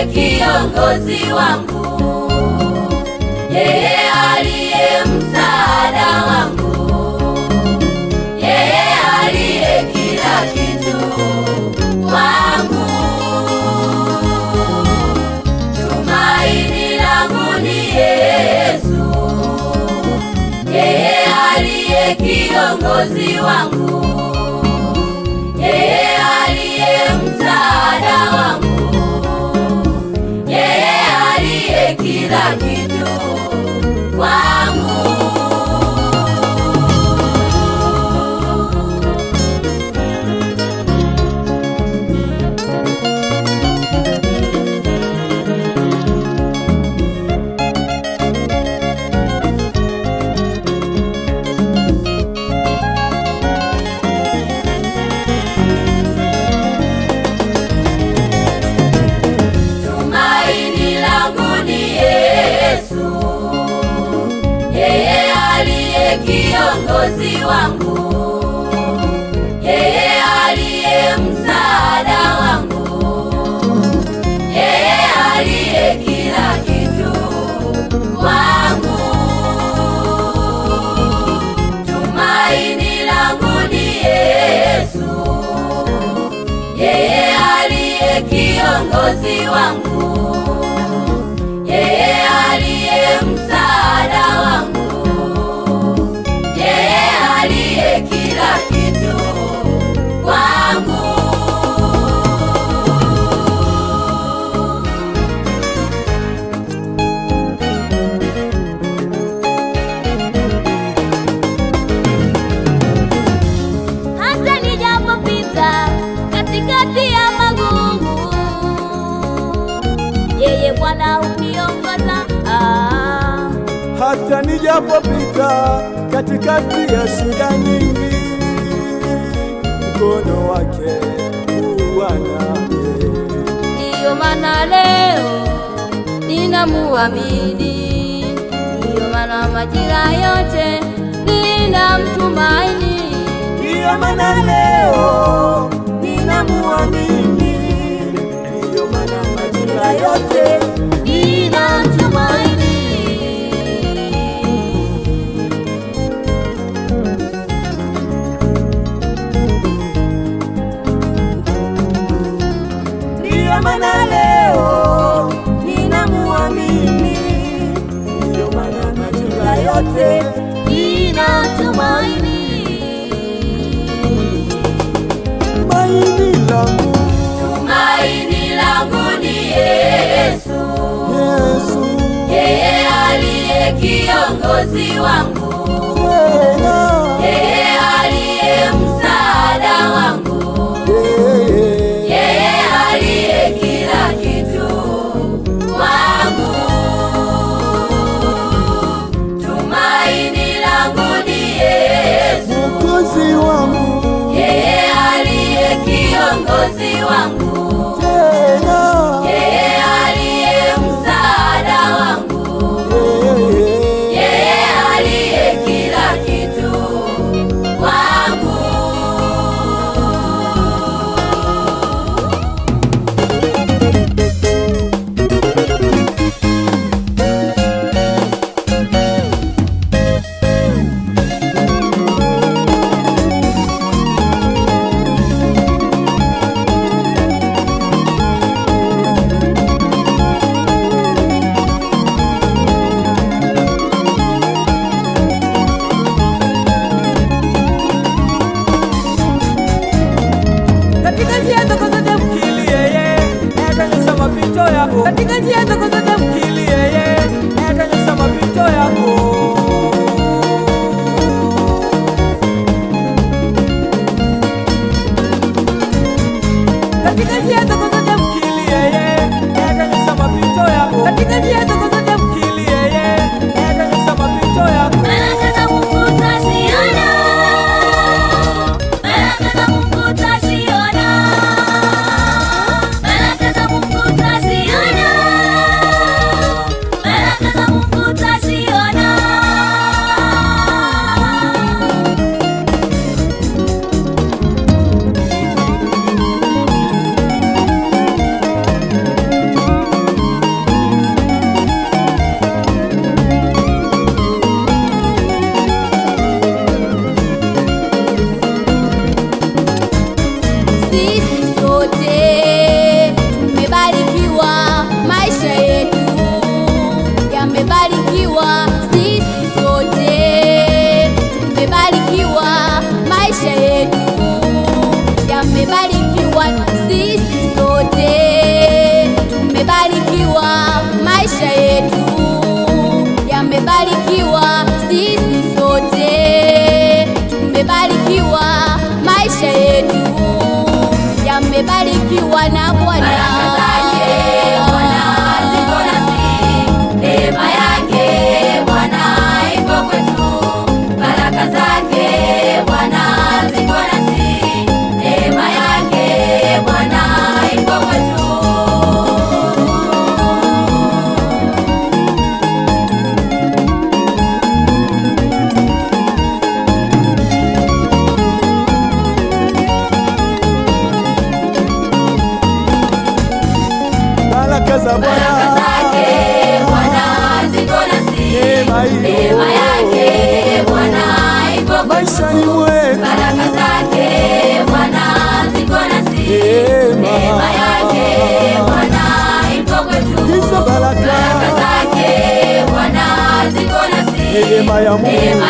aliye kiongozi wangu, yeye aliye msaada wangu, yeye aliye kila kitu kwangu. Tumaini langu ni Yesu, yeye aliye kiongozi wangu, yeye aliye msaada wangu, yeye aliye kila kitu kwangu. Kiongozi wangu, yeye aliye msaada wangu, yeye aliye kila kitu kwangu. Tumaini langu ni Yesu, yeye aliye kiongozi wangu, yeye aliye msaada wangu, aliye kila kitu kwangu. Hata nijapopita katikati ya magumu, yeye Bwana huniongoza. Hata nijapopita katikati ya shida nyingi, mkono wake huwa nami. Ndiyo maana leo ninamuamini, ndiyo maana majira yote ninamtumaini. Ndiyo maana leo ninamuamini, ndiyo maana majira yote ninamtumaini. Ndiyo maana leo ninamuamini, ndiyo maana majira yote ninatumaini. Tumaini langu ni Yesu, yeye aliye kiongozi wangu, yeye aliye msaada wangu, yeye aliye kila kitu kwangu. Tumaini langu ni Yesu, Mwokozi wangu, yeye aliye kiongozi wangu, yeye aliye msaada wangu, yeye aliye kila kitu kwangu. katika njia zako zote mkili yeye, atanyosha mapito yako. Katika njia zako zote mkili yeye, atanyosha mapito yako. Katika njia zako zote mkili yeye, atanyosha mapito yako. Katika njia zako zote mkili yeye, atanyosha mapito yako. Baraka za Mungu utaziona, baraka za Mungu utaziona, baraka za Mungu utaziona, baraka za Mungu utaziona. za Bwana. Baraka zake Bwana ziko nasi. Neema yake Bwana ipo maishani mwetu. Baraka zake Bwana ziko nasi. Neema yake Bwana ipo kwetu. Hizo baraka zake Bwana ziko nasi. neema ya Mungu.